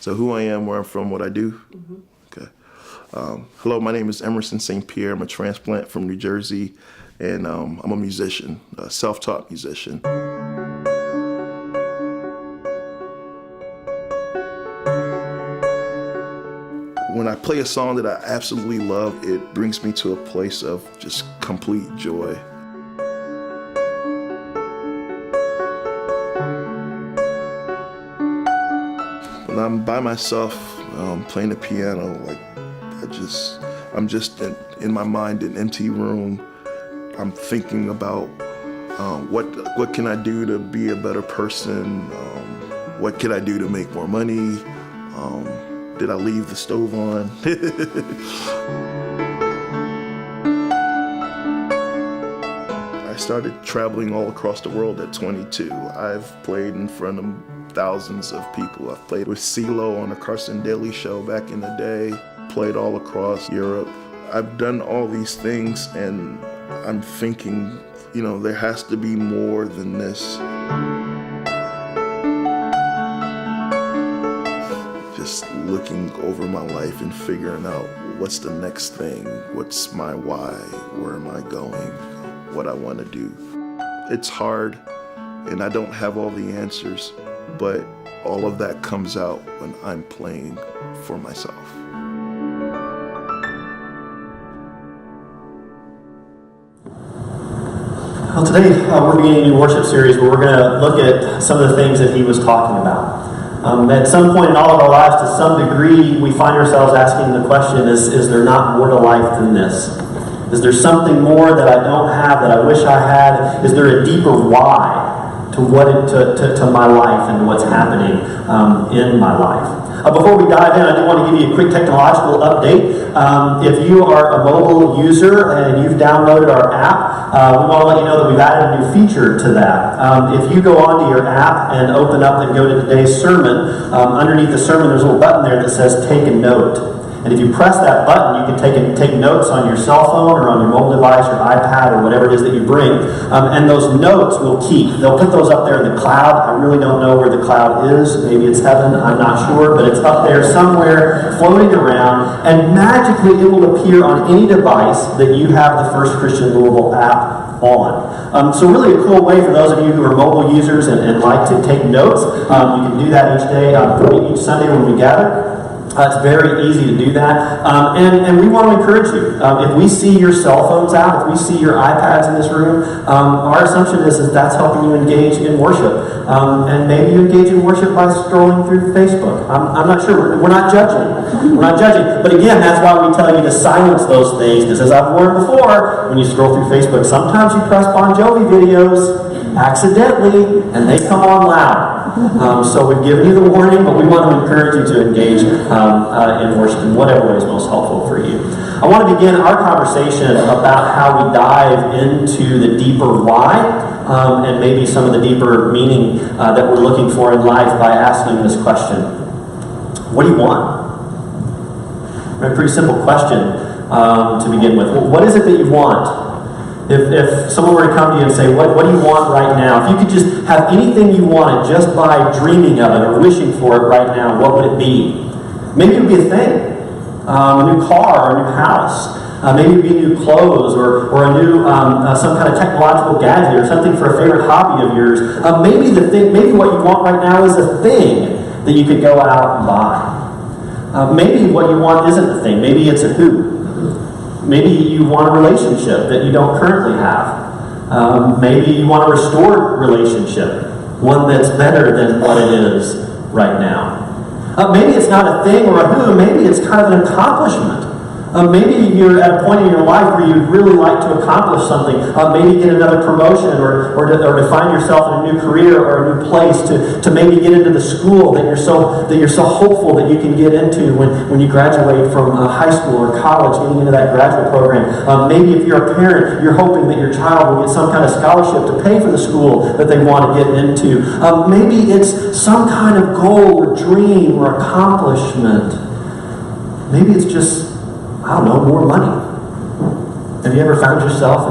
So who I am, where I'm from, what I do? Okay. Hello, my name is Emerson St Pierre. I'm a transplant from New Jersey, and I'm a musician, a self-taught musician. When I play a song that I absolutely love, it brings me to a place of just complete joy. When I'm by myself playing the piano, I'm just in my mind, an empty room. I'm thinking about what can I do to be a better person? What can I do to make more money? Did I leave the stove on? I started traveling all across the world at 22. I've played in front of thousands of people. I've played with CeeLo on the Carson Daly Show back in the day, played all across Europe. I've done all these things, and I'm thinking, there has to be more than this. Just looking over my life and figuring out what's the next thing, what's my why, where am I going, what I want to do. It's hard, and I don't have all the answers, but all of that comes out when I'm playing for myself. Well, today we're beginning a new worship series where we're going to look at some of the things that he was talking about. At some point in all of our lives, to some degree, we find ourselves asking the question, is there not more to life than this? Is there something more that I don't have that I wish I had? Is there a deeper why to my life and to what's happening in my life? Before we dive in, I do want to give you a quick technological update. If you are a mobile user and you've downloaded our app, we want to let you know that we've added a new feature to that. If you go onto your app and open up and go to today's sermon, underneath the sermon there's a little button there that says Take a Note. And if you press that button, you can take notes on your cell phone or on your mobile device or iPad or whatever it is that you bring. And those notes will keep. They'll put those up there in the cloud. I really don't know where the cloud is. Maybe it's heaven. I'm not sure. But it's up there somewhere floating around. And magically it will appear on any device that you have the First Christian Louisville app on. So really a cool way for those of you who are mobile users and like to take notes. You can do that each day, each Sunday when we gather. It's very easy to do that. And we want to encourage you. If we see your cell phones out, if we see your iPads in this room, our assumption is that's helping you engage in worship. And maybe you engage in worship by scrolling through Facebook. I'm not sure. We're not judging. We're not judging. But again, that's why we tell you to silence those things. Because as I've warned before, when you scroll through Facebook, sometimes you press Bon Jovi videos accidentally, and they come on loud. So we've given you the warning, but we want to encourage you to engage in worship in whatever way is most helpful for you. I want to begin our conversation about how we dive into the deeper why and maybe some of the deeper meaning that we're looking for in life by asking this question. What do you want? A pretty simple question to begin with. What is it that you want? If someone were to come to you and say, what do you want right now? If you could just have anything you wanted just by dreaming of it or wishing for it right now, what would it be? Maybe it would be a thing. A new car or a new house. Maybe it would be new clothes or a new some kind of technological gadget or something for a favorite hobby of yours. Maybe what you want right now is a thing that you could go out and buy. Maybe what you want isn't a thing. Maybe it's a who. Maybe you want a relationship that you don't currently have. Maybe you want a restored relationship, one that's better than what it is right now. Maybe it's not a thing or a who, maybe it's kind of an accomplishment. Maybe you're at a point in your life where you'd really like to accomplish something. Maybe get another promotion or to find yourself in a new career or a new place to maybe get into the school that you're so hopeful that you can get into when you graduate from high school or college, getting into that graduate program. Maybe if you're a parent, you're hoping that your child will get some kind of scholarship to pay for the school that they want to get into. Maybe it's some kind of goal or dream or accomplishment. Maybe it's just more money. Have you ever found yourself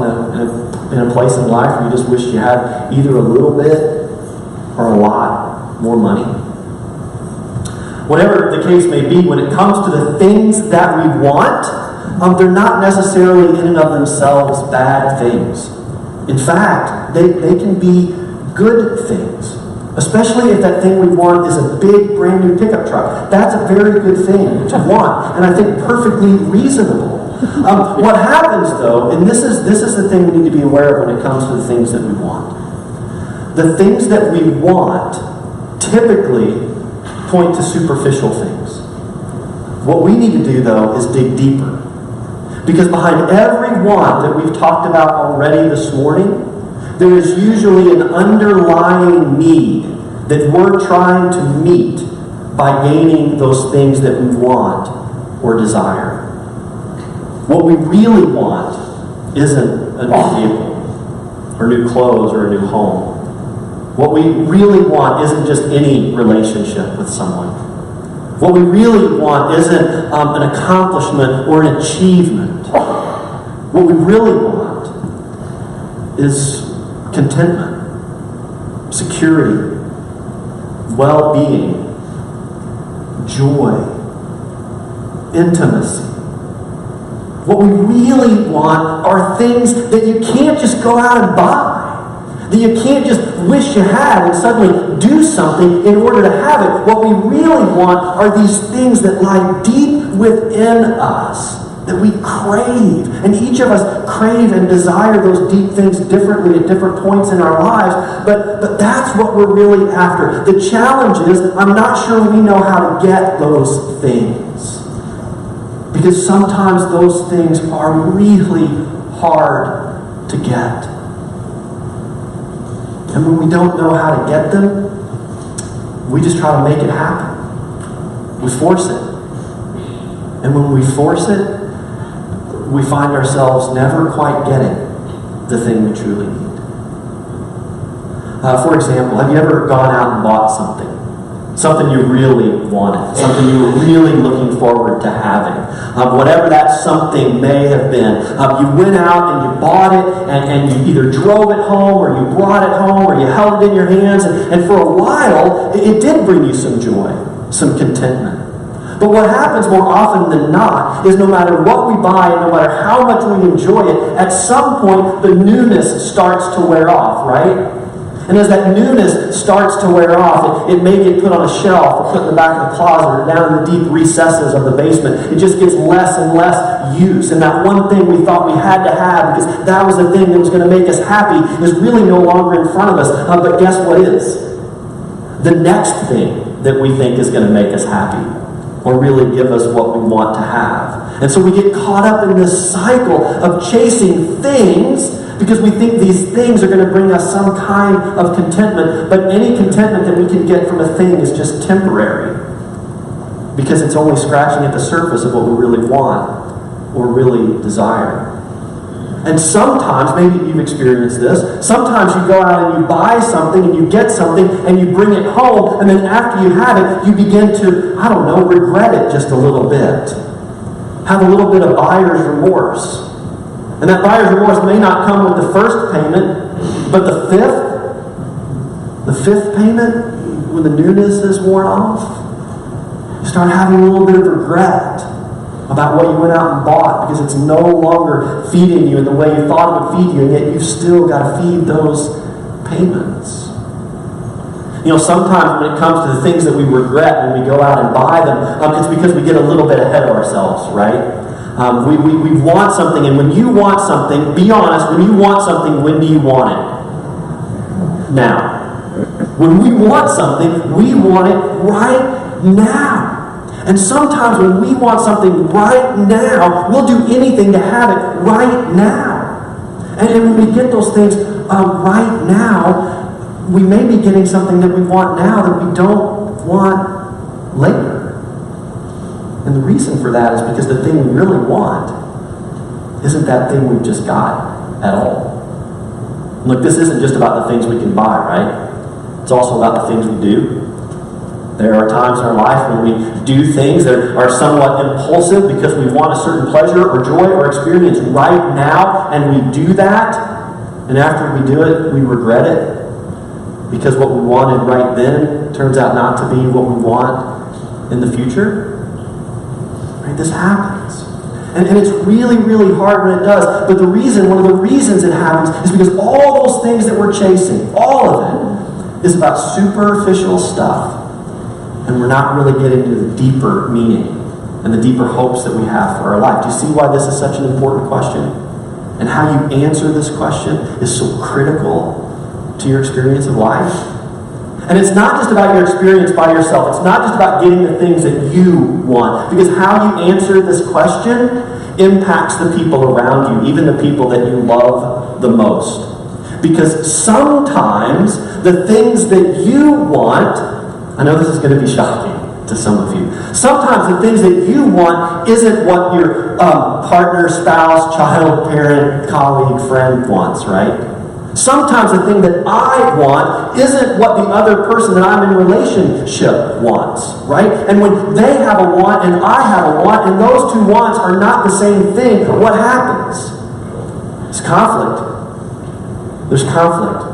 in a place in life where you just wish you had either a little bit or a lot more money? whatever the case may be, when it comes to the things that we want, they're not necessarily in and of themselves bad things. In fact, they can be good things. Especially if that thing we want is a big, brand new pickup truck. That's a very good thing to want, and I think perfectly reasonable. What happens, though, and this is the thing we need to be aware of when it comes to the things that we want. The things that we want typically point to superficial things. What we need to do, though, is dig deeper. Because behind every want that we've talked about already this morning, there is usually an underlying need that we're trying to meet by gaining those things that we want or desire. What we really want isn't a new vehicle, or new clothes, or a new home. What we really want isn't just any relationship with someone. What we really want isn't an accomplishment or an achievement. What we really want is contentment, security, well-being, joy, intimacy. What we really want are things that you can't just go out and buy. That you can't just wish you had and suddenly do something in order to have it. What we really want are these things that lie deep within us, that we crave. And each of us crave and desire those deep things differently at different points in our lives. But that's what we're really after. The challenge is, I'm not sure we know how to get those things. Because sometimes those things are really hard to get. And when we don't know how to get them, we just try to make it happen. We force it. And when we force it, we find ourselves never quite getting the thing we truly need. For example, have you ever gone out and bought something? Something you really wanted. Something you were really looking forward to having. Whatever that something may have been. You went out and you bought it, and you either drove it home, or you brought it home, or you held it in your hands, and for a while, it did bring you some joy, some contentment. But what happens more often than not is no matter what we buy, and no matter how much we enjoy it, at some point the newness starts to wear off, right? And as that newness starts to wear off, it may get put on a shelf or put in the back of the closet or down in the deep recesses of the basement. It just gets less and less use. And that one thing we thought we had to have because that was the thing that was going to make us happy is really no longer in front of us. But guess what is? The next thing that we think is going to make us happy or really give us what we want to have. And so we get caught up in this cycle of chasing things because we think these things are going to bring us some kind of contentment, but any contentment that we can get from a thing is just temporary because it's only scratching at the surface of what we really want or really desire. And sometimes, maybe you've experienced this, sometimes you go out and you buy something and you get something and you bring it home, and then after you have it, you begin to, regret it just a little bit. Have a little bit of buyer's remorse. And that buyer's remorse may not come with the first payment, but the fifth payment, when the newness is worn off, you start having a little bit of regret about what you went out and bought because it's no longer feeding you in the way you thought it would feed you, and yet you've still got to feed those payments. Sometimes when it comes to the things that we regret when we go out and buy them, it's because we get a little bit ahead of ourselves, right? We want something, and when you want something, be honest, when you want something, when do you want it? Now. When we want something, we want it right now. And sometimes when we want something right now, we'll do anything to have it right now. And when we get those things right now, we may be getting something that we want now that we don't want later. And the reason for that is because the thing we really want isn't that thing we've just got at all. Look, this isn't just about the things we can buy, right? It's also about the things we do. There are times in our life when we do things that are somewhat impulsive because we want a certain pleasure or joy or experience right now, and we do that, and after we do it, we regret it because what we wanted right then turns out not to be what we want in the future? Right? This happens. And it's really, really hard when it does. But one of the reasons it happens is because all those things that we're chasing, all of it, is about superficial stuff. And we're not really getting to the deeper meaning and the deeper hopes that we have for our life. Do you see why this is such an important question? And how you answer this question is so critical to your experience of life. And it's not just about your experience by yourself. It's not just about getting the things that you want. Because how you answer this question impacts the people around you, even the people that you love the most. Because sometimes the things that you want, I know this is going to be shocking to some of you. Sometimes the things that you want isn't what your partner, spouse, child, parent, colleague, friend wants, right? Sometimes the thing that I want isn't what the other person that I'm in a relationship wants, right? And when they have a want and I have a want, and those two wants are not the same thing, what happens? It's conflict. There's conflict.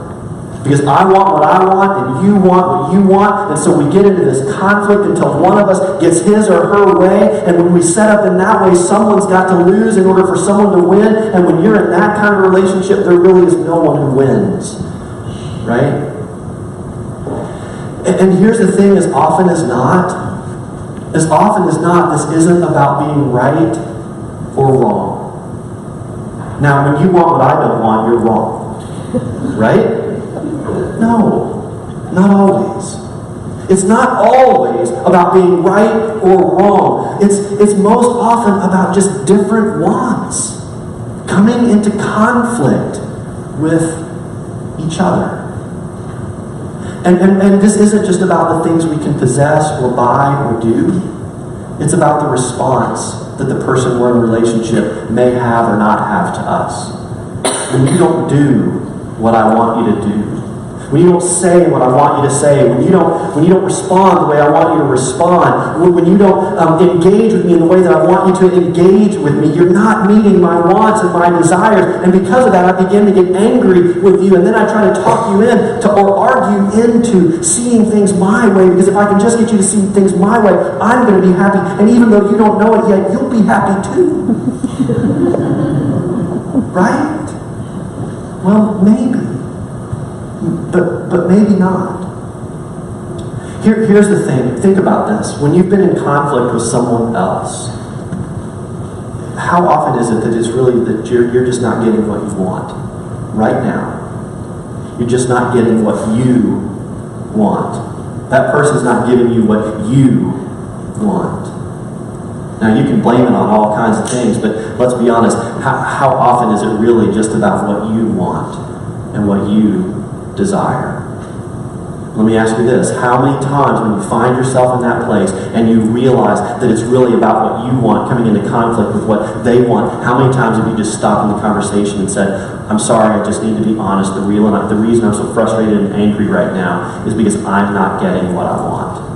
Because I want what I want and you want what you want, and so we get into this conflict until one of us gets his or her way, and when we set up in that way, someone's got to lose in order for someone to win, and when you're in that kind of relationship, there really is no one who wins. Right? And here's the thing, as often as not, this isn't about being right or wrong. Now, when you want what I don't want, you're wrong. Right? No, not always. It's not always about being right or wrong. It's most often about just different wants coming into conflict with each other. And this isn't just about the things we can possess or buy or do. It's about the response that the person we're in a relationship may have or not have to us. When you don't do what I want you to do, when you don't say what I want you to say, when you don't respond the way I want you to respond, when you don't engage with me in the way that I want you to engage with me, you're not meeting my wants and my desires. And because of that, I begin to get angry with you, and then I try to talk you or argue into seeing things my way, because if I can just get you to see things my way, I'm going to be happy. And even though you don't know it yet, you'll be happy too. Right? Well, maybe. But maybe not. Here's the thing. Think about this. When you've been in conflict with someone else, how often is it that it's really that you're just not getting what you want right now? You're just not getting what you want. That person's not giving you what you want. Now, you can blame it on all kinds of things, but let's be honest. How often is it really just about what you want and what you desire? Let me ask you this. How many times when you find yourself in that place and you realize that it's really about what you want coming into conflict with what they want, how many times have you just stopped in the conversation and said, I'm sorry, I just need to be honest. The reason I'm so frustrated and angry right now is because I'm not getting what I want.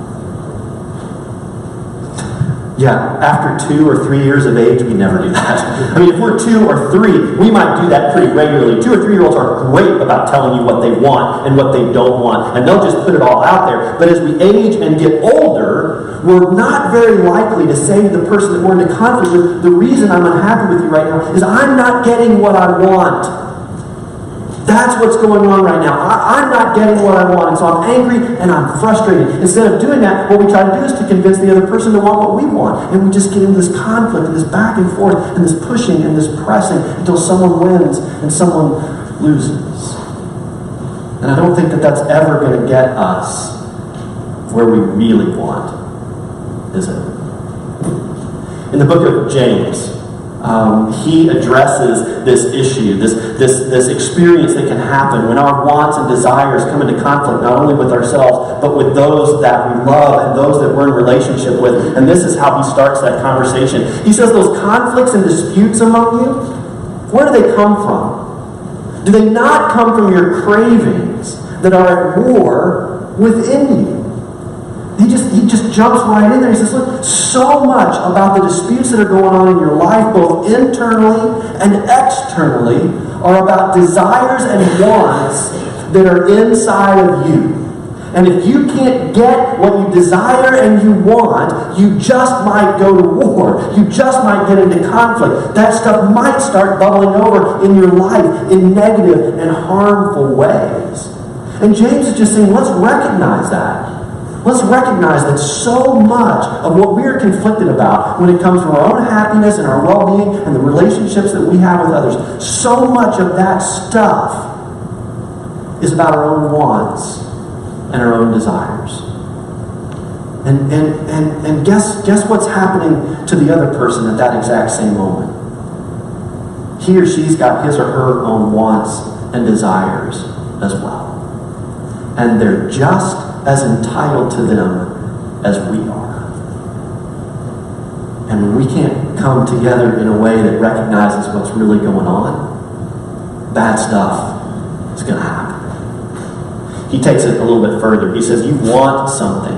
Yeah, after 2 or 3 years of age, we never do that. I mean, if we're 2 or 3, we might do that pretty regularly. 2 or 3-year-olds are great about telling you what they want and what they don't want, and they'll just put it all out there. But as we age and get older, we're not very likely to say to the person that we're in a conflict with, the reason I'm unhappy with you right now is I'm not getting what I want. That's what's going on right now. I'm not getting what I want, and so I'm angry and I'm frustrated. Instead of doing that, what we try to do is to convince the other person to want what we want. And we just get into this conflict and this back and forth and this pushing and this pressing until someone wins and someone loses. And I don't think that that's ever going to get us where we really want, is it? In the book of James, he addresses this issue, this experience that can happen when our wants and desires come into conflict, not only with ourselves, but with those that we love and those that we're in relationship with. And this is how he starts that conversation. He says those conflicts and disputes among you, where do they come from? Do they not come from your cravings that are at war within you? He just jumps right in there. He says, look, so much about the disputes that are going on in your life, both internally and externally, are about desires and wants that are inside of you. And if you can't get what you desire and you want, you just might go to war. You just might get into conflict. That stuff might start bubbling over in your life in negative and harmful ways. And James is just saying, let's recognize that. Let's recognize that so much of what we are conflicted about when it comes to our own happiness and our well-being and the relationships that we have with others, so much of that stuff is about our own wants and our own desires. And guess what's happening to the other person at that exact same moment? He or she's got his or her own wants and desires as well. And they're just as entitled to them as we are. And when we can't come together in a way that recognizes what's really going on, bad stuff is going to happen. He takes it a little bit further. He says, you want something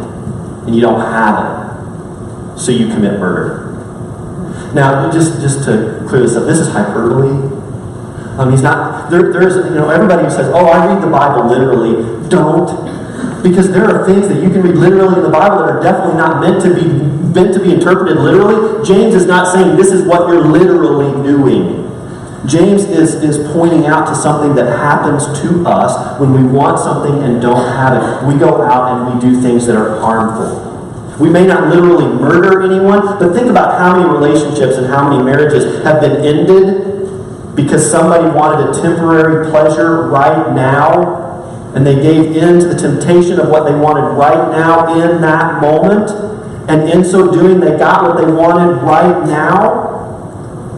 and you don't have it, so you commit murder. Now, just to clear this up, this is hyperbole. He's not. There's everybody who says, "Oh, I read the Bible literally." Don't, because there are things that you can read literally in the Bible that are definitely not meant to be interpreted literally. James is not saying this is what you're literally doing. James is pointing out to something that happens to us when we want something and don't have it. We go out and we do things that are harmful. We may not literally murder anyone, but think about how many relationships and how many marriages have been ended because somebody wanted a temporary pleasure right now, and they gave in to the temptation of what they wanted right now in that moment, and in so doing they got what they wanted right now.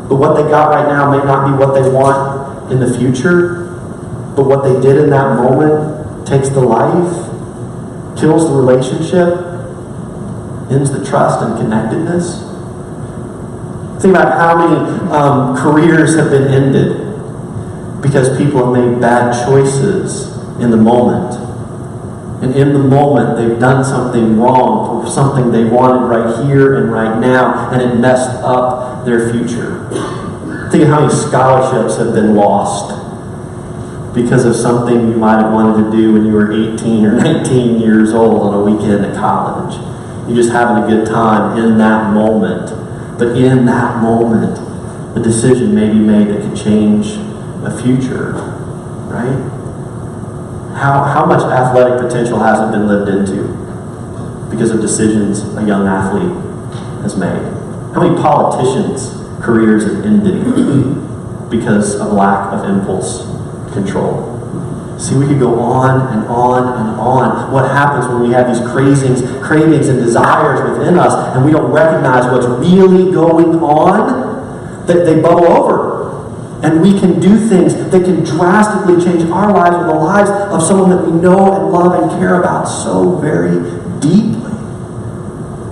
But what they got right now may not be what they want in the future. But what they did in that moment takes the life, kills the relationship, ends the trust and connectedness. Think about how many careers have been ended because people have made bad choices in the moment. And in the moment, they've done something wrong for something they wanted right here and right now, and it messed up their future. Think of how many scholarships have been lost because of something you might have wanted to do when you were 18 or 19 years old on a weekend at college. You're just having a good time in that moment. But in that moment, a decision may be made that could change a future, right? How much athletic potential hasn't been lived into because of decisions a young athlete has made? How many politicians' careers have ended because of lack of impulse control? See, we could go on and on and on. What happens when we have these cravings and desires within us and we don't recognize what's really going on? That they bubble over. And we can do things that can drastically change our lives or the lives of someone that we know and love and care about so very deeply.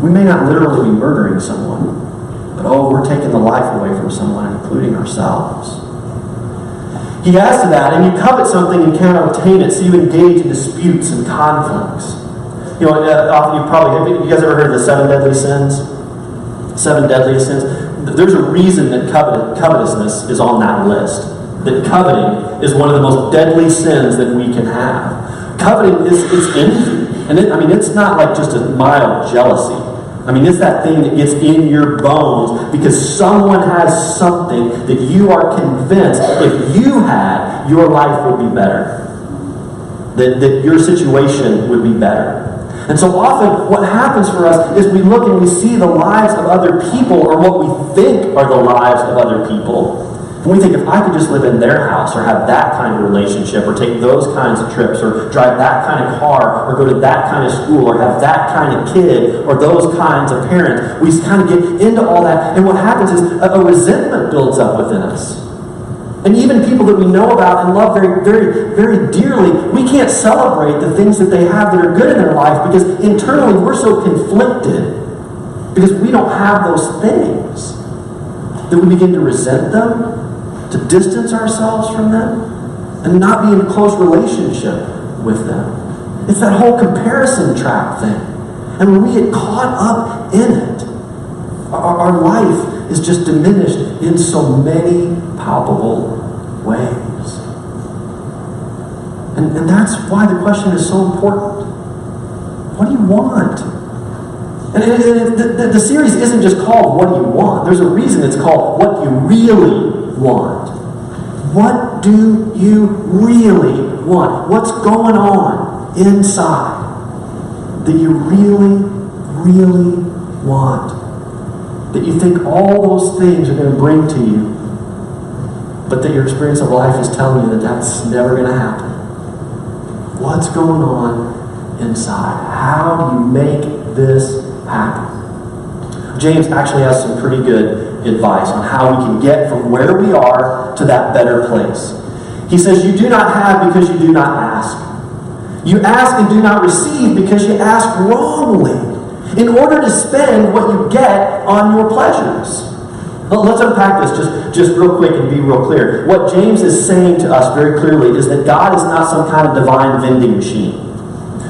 We may not literally be murdering someone, but we're taking the life away from someone, including ourselves. He adds to that, and you covet something and can't obtain it, so you engage in disputes and conflicts. You know, have you guys ever heard of the 7 deadly sins? 7 deadliest sins? There's a reason that covetousness is on that list. That coveting is one of the most deadly sins that we can have. Coveting is envy. And it's not like just a mild jealousy. It's that thing that gets in your bones because someone has something that you are convinced if you had, your life would be better. That your situation would be better. And so often what happens for us is we look and we see the lives of other people or what we think are the lives of other people. And we think if I could just live in their house or have that kind of relationship or take those kinds of trips or drive that kind of car or go to that kind of school or have that kind of kid or those kinds of parents, we kind of get into all that. And what happens is a resentment builds up within us. And even people that we know about and love very, very, very dearly, we can't celebrate the things that they have that are good in their life because internally we're so conflicted because we don't have those things that we begin to resent them, to distance ourselves from them, and not be in close relationship with them. It's that whole comparison trap thing. And when we get caught up in it, our life is just diminished in so many palpable ways. And that's why the question is so important. What do you want? And the series isn't just called What Do You Want? There's a reason it's called What You Really Want. What do you really want? What's going on inside that you really, really want? That you think all those things are going to bring to you, but that your experience of life is telling you that that's never going to happen. What's going on inside? How do you make this happen? James actually has some pretty good advice on how we can get from where we are to that better place. He says, you do not have because you do not ask. You ask and do not receive because you ask wrongly, in order to spend what you get on your pleasures. Well, let's unpack this just real quick and be real clear. What James is saying to us very clearly is that God is not some kind of divine vending machine.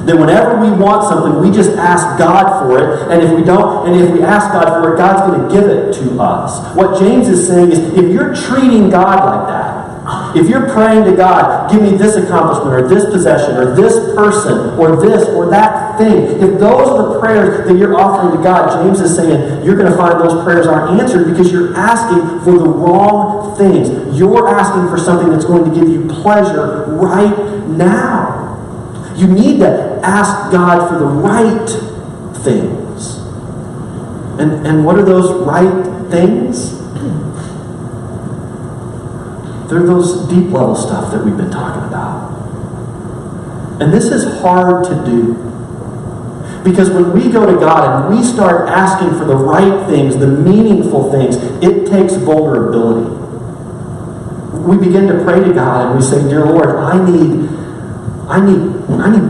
That whenever we want something, we just ask God for it, and if we don't, and if we ask God for it, God's going to give it to us. What James is saying is, if you're treating God like that, if you're praying to God, give me this accomplishment, or this possession, or this person, or this, or that thing, if those are the prayers that you're offering to God, James is saying, you're going to find those prayers aren't answered because you're asking for the wrong things. You're asking for something that's going to give you pleasure right now. You need to ask God for the right things. And what are those right things? They're those deep level stuff that we've been talking about. And this is hard to do. Because when we go to God and we start asking for the right things, the meaningful things, it takes vulnerability. We begin to pray to God and we say, dear Lord, I need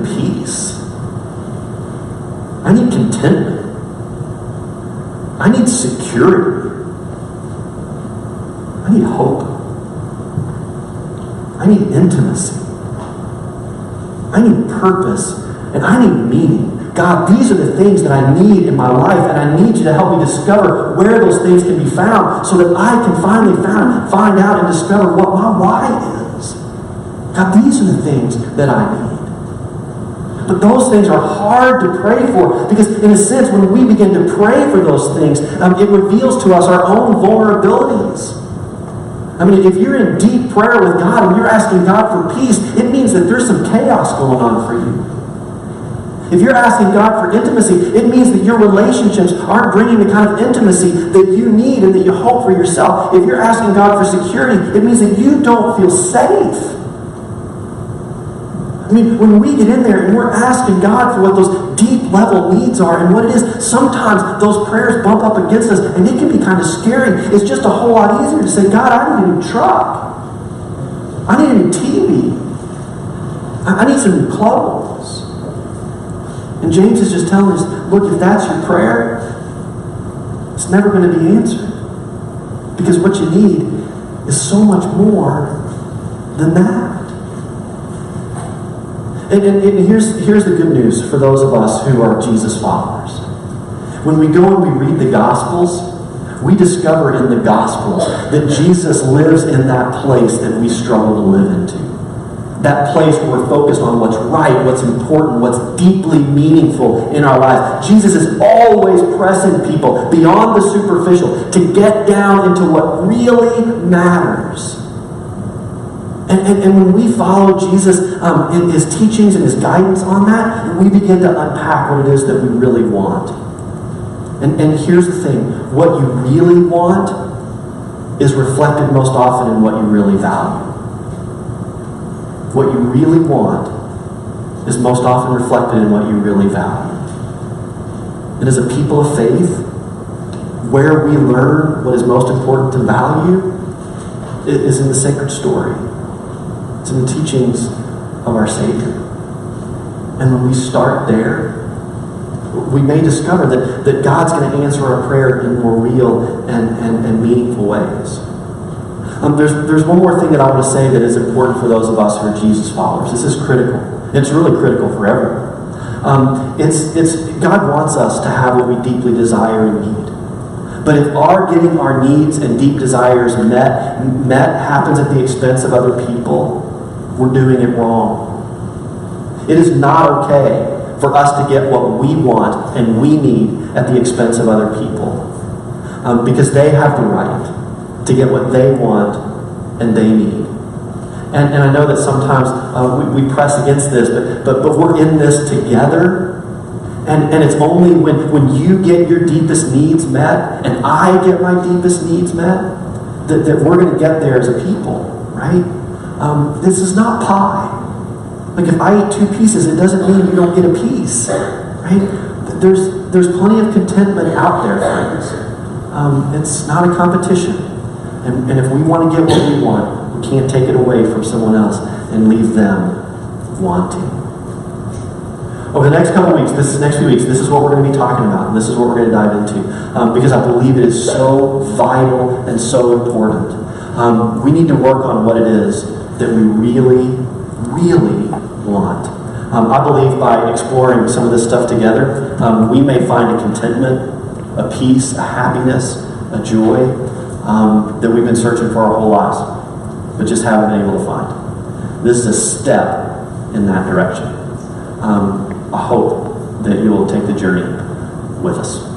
peace. I need contentment. I need security. I need hope. I need intimacy. I need purpose. And I need meaning. God, these are the things that I need in my life, and I need you to help me discover where those things can be found so that I can finally find out and discover what my why is. God, these are the things that I need. But those things are hard to pray for because, in a sense, when we begin to pray for those things, it reveals to us our own vulnerabilities. I mean, if you're in deep prayer with God and you're asking God for peace, it means that there's some chaos going on for you. If you're asking God for intimacy, it means that your relationships aren't bringing the kind of intimacy that you need and that you hope for yourself. If you're asking God for security, it means that you don't feel safe. I mean, when we get in there and we're asking God for what those deep level needs are and what it is, sometimes those prayers bump up against us and it can be kind of scary. It's just a whole lot easier to say, God, I need a new truck. I need a new TV. I need some new clothes. And James is just telling us, look, if that's your prayer, it's never going to be answered. Because what you need is so much more than that. And here's the good news for those of us who are Jesus followers. When we go and we read the Gospels, we discover in the Gospels that Jesus lives in that place that we struggle to live into. That place where we're focused on what's right, what's important, what's deeply meaningful in our lives. Jesus is always pressing people beyond the superficial to get down into what really matters. And when we follow Jesus in his teachings and his guidance on that, we begin to unpack what it is that we really want. And here's the thing. What you really want is reflected most often in what you really value. What you really want is most often reflected in what you really value. And as a people of faith, where we learn what is most important to value is in the sacred story. It's in the teachings of our Savior. And when we start there, we may discover that God's going to answer our prayer in more real and meaningful ways. There's one more thing that I want to say that is important for those of us who are Jesus followers. This is critical. It's really critical for everyone. God wants us to have what we deeply desire and need. But if our getting our needs and deep desires met happens at the expense of other people, we're doing it wrong. It is not okay for us to get what we want and we need at the expense of other people. Because they have the right to get what they want and they need. And I know that sometimes we press against this, but we're in this together. And it's only when you get your deepest needs met and I get my deepest needs met that we're going to get there as a people, right? This is not pie. Like if I eat 2 pieces, it doesn't mean you don't get a piece, right? There's plenty of contentment out there, friends. It's not a competition. And if we want to get what we want, we can't take it away from someone else and leave them wanting. Over the next couple weeks, next few weeks, this is what we're going to be talking about, and this is what we're going to dive into, because I believe it is so vital and so important. We need to work on what it is that we really, really want. I believe by exploring some of this stuff together, we may find a contentment, a peace, a happiness, a joy that we've been searching for our whole lives, but just haven't been able to find. This is a step in that direction. I hope that you will take the journey with us.